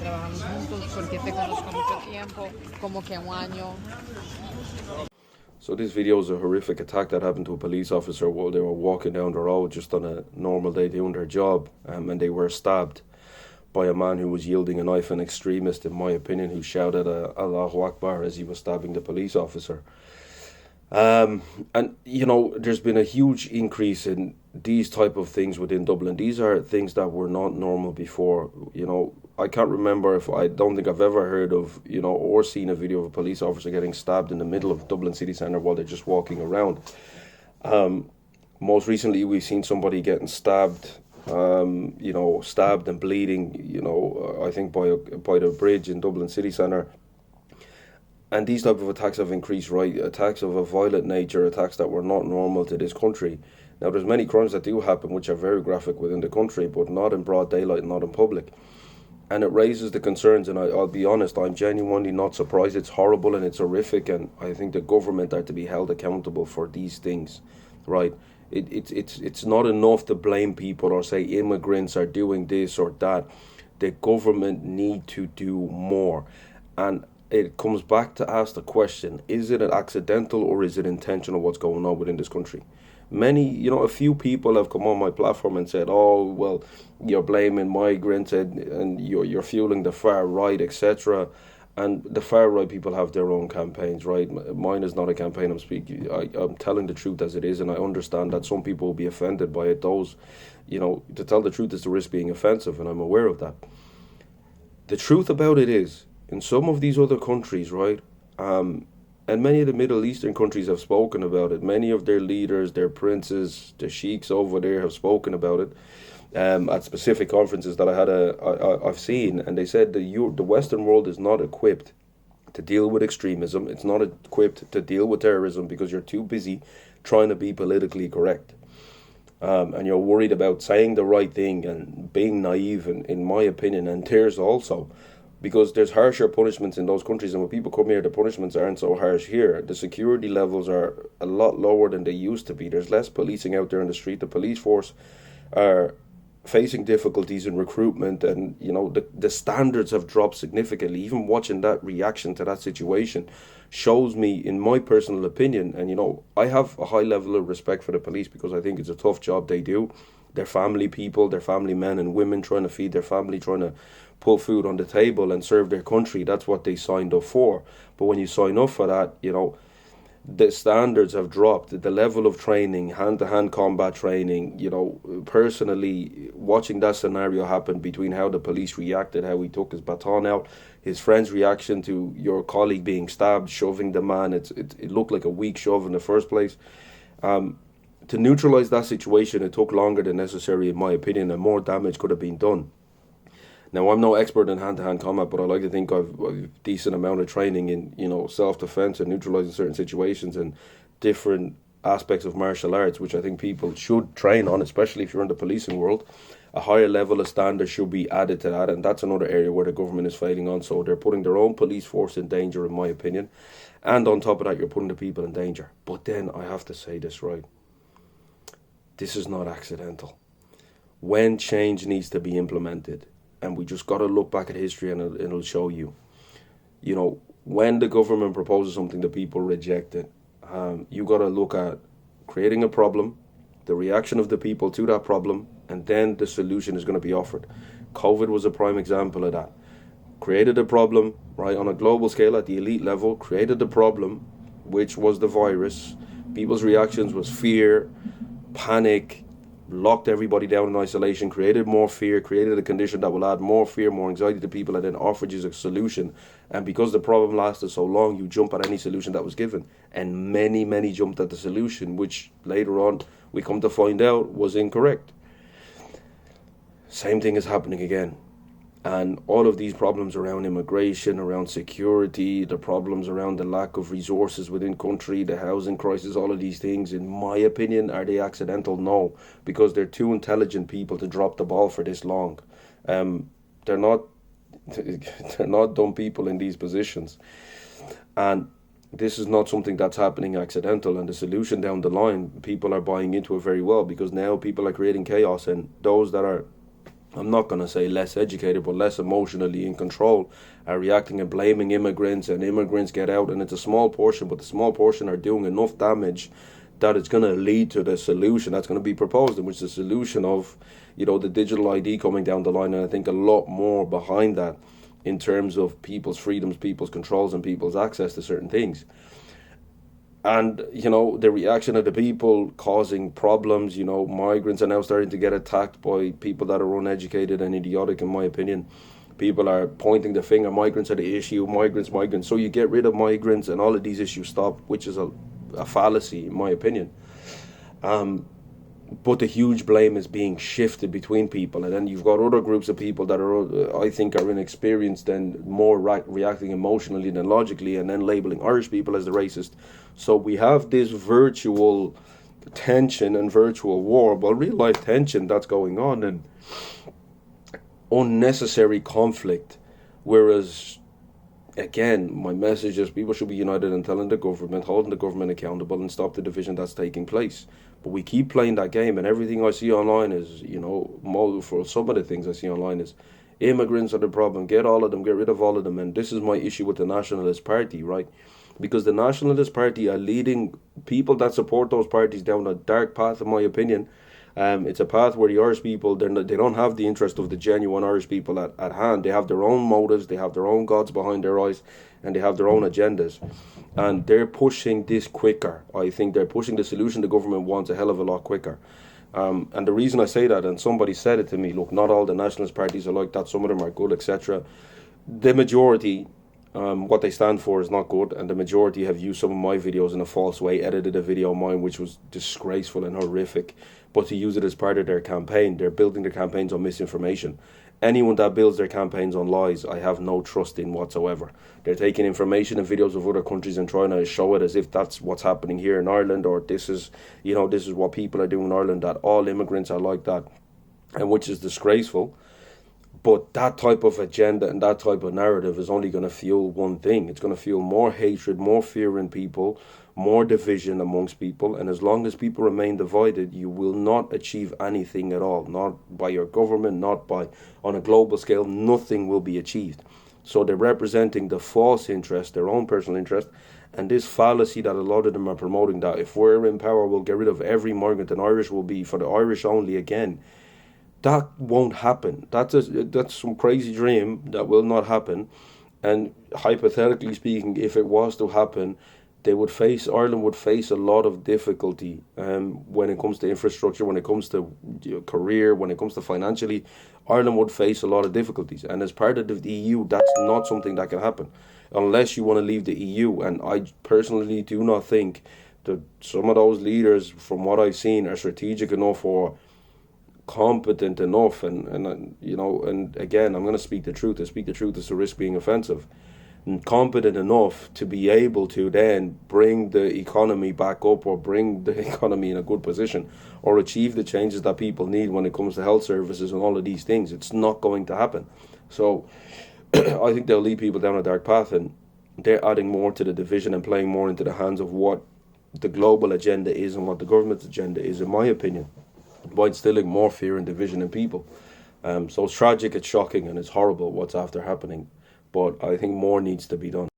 trabajamos juntos porque te conozco mucho tiempo, como que un año. So this video is a horrific attack that happened to a police officer while they were walking down the road just on a normal day doing their job, and they were stabbed by a man who was wielding a knife, an extremist, in my opinion, who shouted allahu Akbar as he was stabbing the police officer. And you know, there's been a huge increase in these type of things within Dublin. These are things that were not normal before. You know, I can't remember, I don't think I've ever heard of, you know, or seen a video of a police officer getting stabbed in the middle of Dublin city centre while they're just walking around. Most recently we've seen somebody getting stabbed, you know, stabbed and bleeding, you know, I think by the bridge in Dublin city centre. And these type of attacks have increased, right? Attacks of a violent nature, attacks that were not normal to this country. Now, there's many crimes that do happen which are very graphic within the country, but not in broad daylight, not in public. And it raises the concerns, and I'll be honest, I'm genuinely not surprised. It's horrible and it's horrific, and I think the government are to be held accountable for these things, right? It's not enough to blame people or say immigrants are doing this or that. The government need to do more. And it comes back to ask the question, is it an accidental or is it intentional what's going on within this country? Many, you know, a few people have come on my platform and said, oh, well, you're blaming migrants and you're fueling the far right, etc. And the far right people have their own campaigns, right? Mine is not a campaign. I'm telling the truth as it is, and I understand that some people will be offended by it. Those, you know, to tell the truth is to risk being offensive, and I'm aware of that. The truth about it is, in some of these other countries, right, and many of the Middle Eastern countries have spoken about it. Many of their leaders, their princes, the sheiks over there have spoken about it at specific conferences that I've seen, and they said the Western world is not equipped to deal with extremism. It's not equipped to deal with terrorism because you're too busy trying to be politically correct. And you're worried about saying the right thing and being naive, in my opinion, and theirs also. Because there's harsher punishments in those countries, and when people come here, the punishments aren't so harsh here. The security levels are a lot lower than they used to be. There's less policing out there in the street. The police force are facing difficulties in recruitment, and you know the standards have dropped significantly. Even watching that reaction to that situation shows me, in my personal opinion, and you know, I have a high level of respect for the police because I think it's a tough job they do. They're family people, they're family men and women trying to feed their family, trying to put food on the table and serve their country. That's what they signed up for. But when you sign up for that, you know, the standards have dropped. The level of training, hand-to-hand combat training, you know, personally watching that scenario happen between how the police reacted, how he took his baton out, his friend's reaction to your colleague being stabbed, shoving the man, it looked like a weak shove in the first place. To neutralise that situation, it took longer than necessary, in my opinion, and more damage could have been done. Now, I'm no expert in hand-to-hand combat, but I like to think I've a decent amount of training in, you know, self-defense and neutralising certain situations and different aspects of martial arts, which I think people should train on, especially if you're in the policing world. A higher level of standards should be added to that, and that's another area where the government is failing on. So they're putting their own police force in danger, in my opinion. And on top of that, you're putting the people in danger. But then I have to say this, right? This is not accidental. When change needs to be implemented, and we just got to look back at history and it'll show you. You know, when the government proposes something, the people reject it. You got to look at creating a problem, the reaction of the people to that problem, and then the solution is going to be offered. COVID was a prime example of that. Created a problem, right, on a global scale at the elite level, created the problem, which was the virus. People's reactions was fear, panic, locked everybody down in isolation, created more fear, created a condition that will add more fear, more anxiety to people, and then offered you a solution. And because the problem lasted so long, you jump at any solution that was given. And many jumped at the solution, which later on we come to find out was incorrect. Same thing is happening again. And all of these problems around immigration, around security, the problems around the lack of resources within country, the housing crisis, all of these things, in my opinion, are they accidental? No, because they're too intelligent people to drop the ball for this long. They're not dumb people in these positions. And this is not something that's happening accidental, and the solution down the line, people are buying into it very well, because now people are creating chaos, and those that are I'm not going to say less educated, but less emotionally in control, are reacting and blaming immigrants, and immigrants get out, and it's a small portion, but the small portion are doing enough damage that it's going to lead to the solution that's going to be proposed, which is the solution of, the digital ID coming down the line, and I think a lot more behind that in terms of people's freedoms, people's controls, and people's access to certain things. And, the reaction of the people causing problems, migrants are now starting to get attacked by people that are uneducated and idiotic, in my opinion. People are pointing the finger, migrants are the issue, migrants. So you get rid of migrants and all of these issues stop, which is a fallacy, in my opinion. But the huge blame is being shifted between people, and then you've got other groups of people that are, I think, are inexperienced and more reacting emotionally than logically, and then labeling Irish people as the racist. So we have this virtual tension and virtual war, but real life tension that's going on, and unnecessary conflict. Whereas, again, my message is people should be united in telling the government, holding the government accountable, and stop the division that's taking place. But we keep playing that game, and everything I see online is, for some of the things I see online is immigrants are the problem, get all of them, get rid of all of them. And this is my issue with the Nationalist Party, right? Because the Nationalist Party are leading people that support those parties down a dark path, in my opinion. It's a path where the Irish people, they don't have the interest of the genuine Irish people at hand. They have their own motives, they have their own gods behind their eyes, and they have their own agendas. And they're pushing this quicker. I think they're pushing the solution the government wants a hell of a lot quicker. And the reason I say that, and somebody said it to me, look, not all the nationalist parties are like that, some of them are good, etc. The majority, what they stand for is not good, and the majority have used some of my videos in a false way, edited a video of mine which was disgraceful and horrific, but to use it as part of their campaign. They're building their campaigns on misinformation. Anyone that builds their campaigns on lies, I have no trust in whatsoever. They're taking information and videos of other countries and trying to show it as if that's what's happening here in Ireland, or this is what people are doing in Ireland, that all immigrants are like that, and which is disgraceful. But that type of agenda and that type of narrative is only going to fuel one thing. It's going to fuel more hatred, more fear in people, more division amongst people. And as long as people remain divided, you will not achieve anything at all. Not by your government, not by on a global scale. Nothing will be achieved. So they're representing the false interest, their own personal interest, and this fallacy that a lot of them are promoting, that if we're in power, we'll get rid of every migrant and Irish will be for the Irish only again. That won't happen. That's some crazy dream that will not happen. And hypothetically speaking, if it was to happen, Ireland would face a lot of difficulty when it comes to infrastructure, when it comes to career, when it comes to financially. Ireland would face a lot of difficulties. And as part of the EU, that's not something that can happen unless you want to leave the EU. And I personally do not think that some of those leaders, from what I've seen, are strategic enough or competent enough, and again, I'm going to speak the truth. To speak the truth is to risk being offensive. And competent enough to be able to then bring the economy back up, or bring the economy in a good position, or achieve the changes that people need when it comes to health services and all of these things. It's not going to happen. So I think they'll lead people down a dark path, and they're adding more to the division and playing more into the hands of what the global agenda is and what the government's agenda is, in my opinion, by instilling more fear and division in people. So it's tragic, it's shocking, and it's horrible what's after happening. But I think more needs to be done.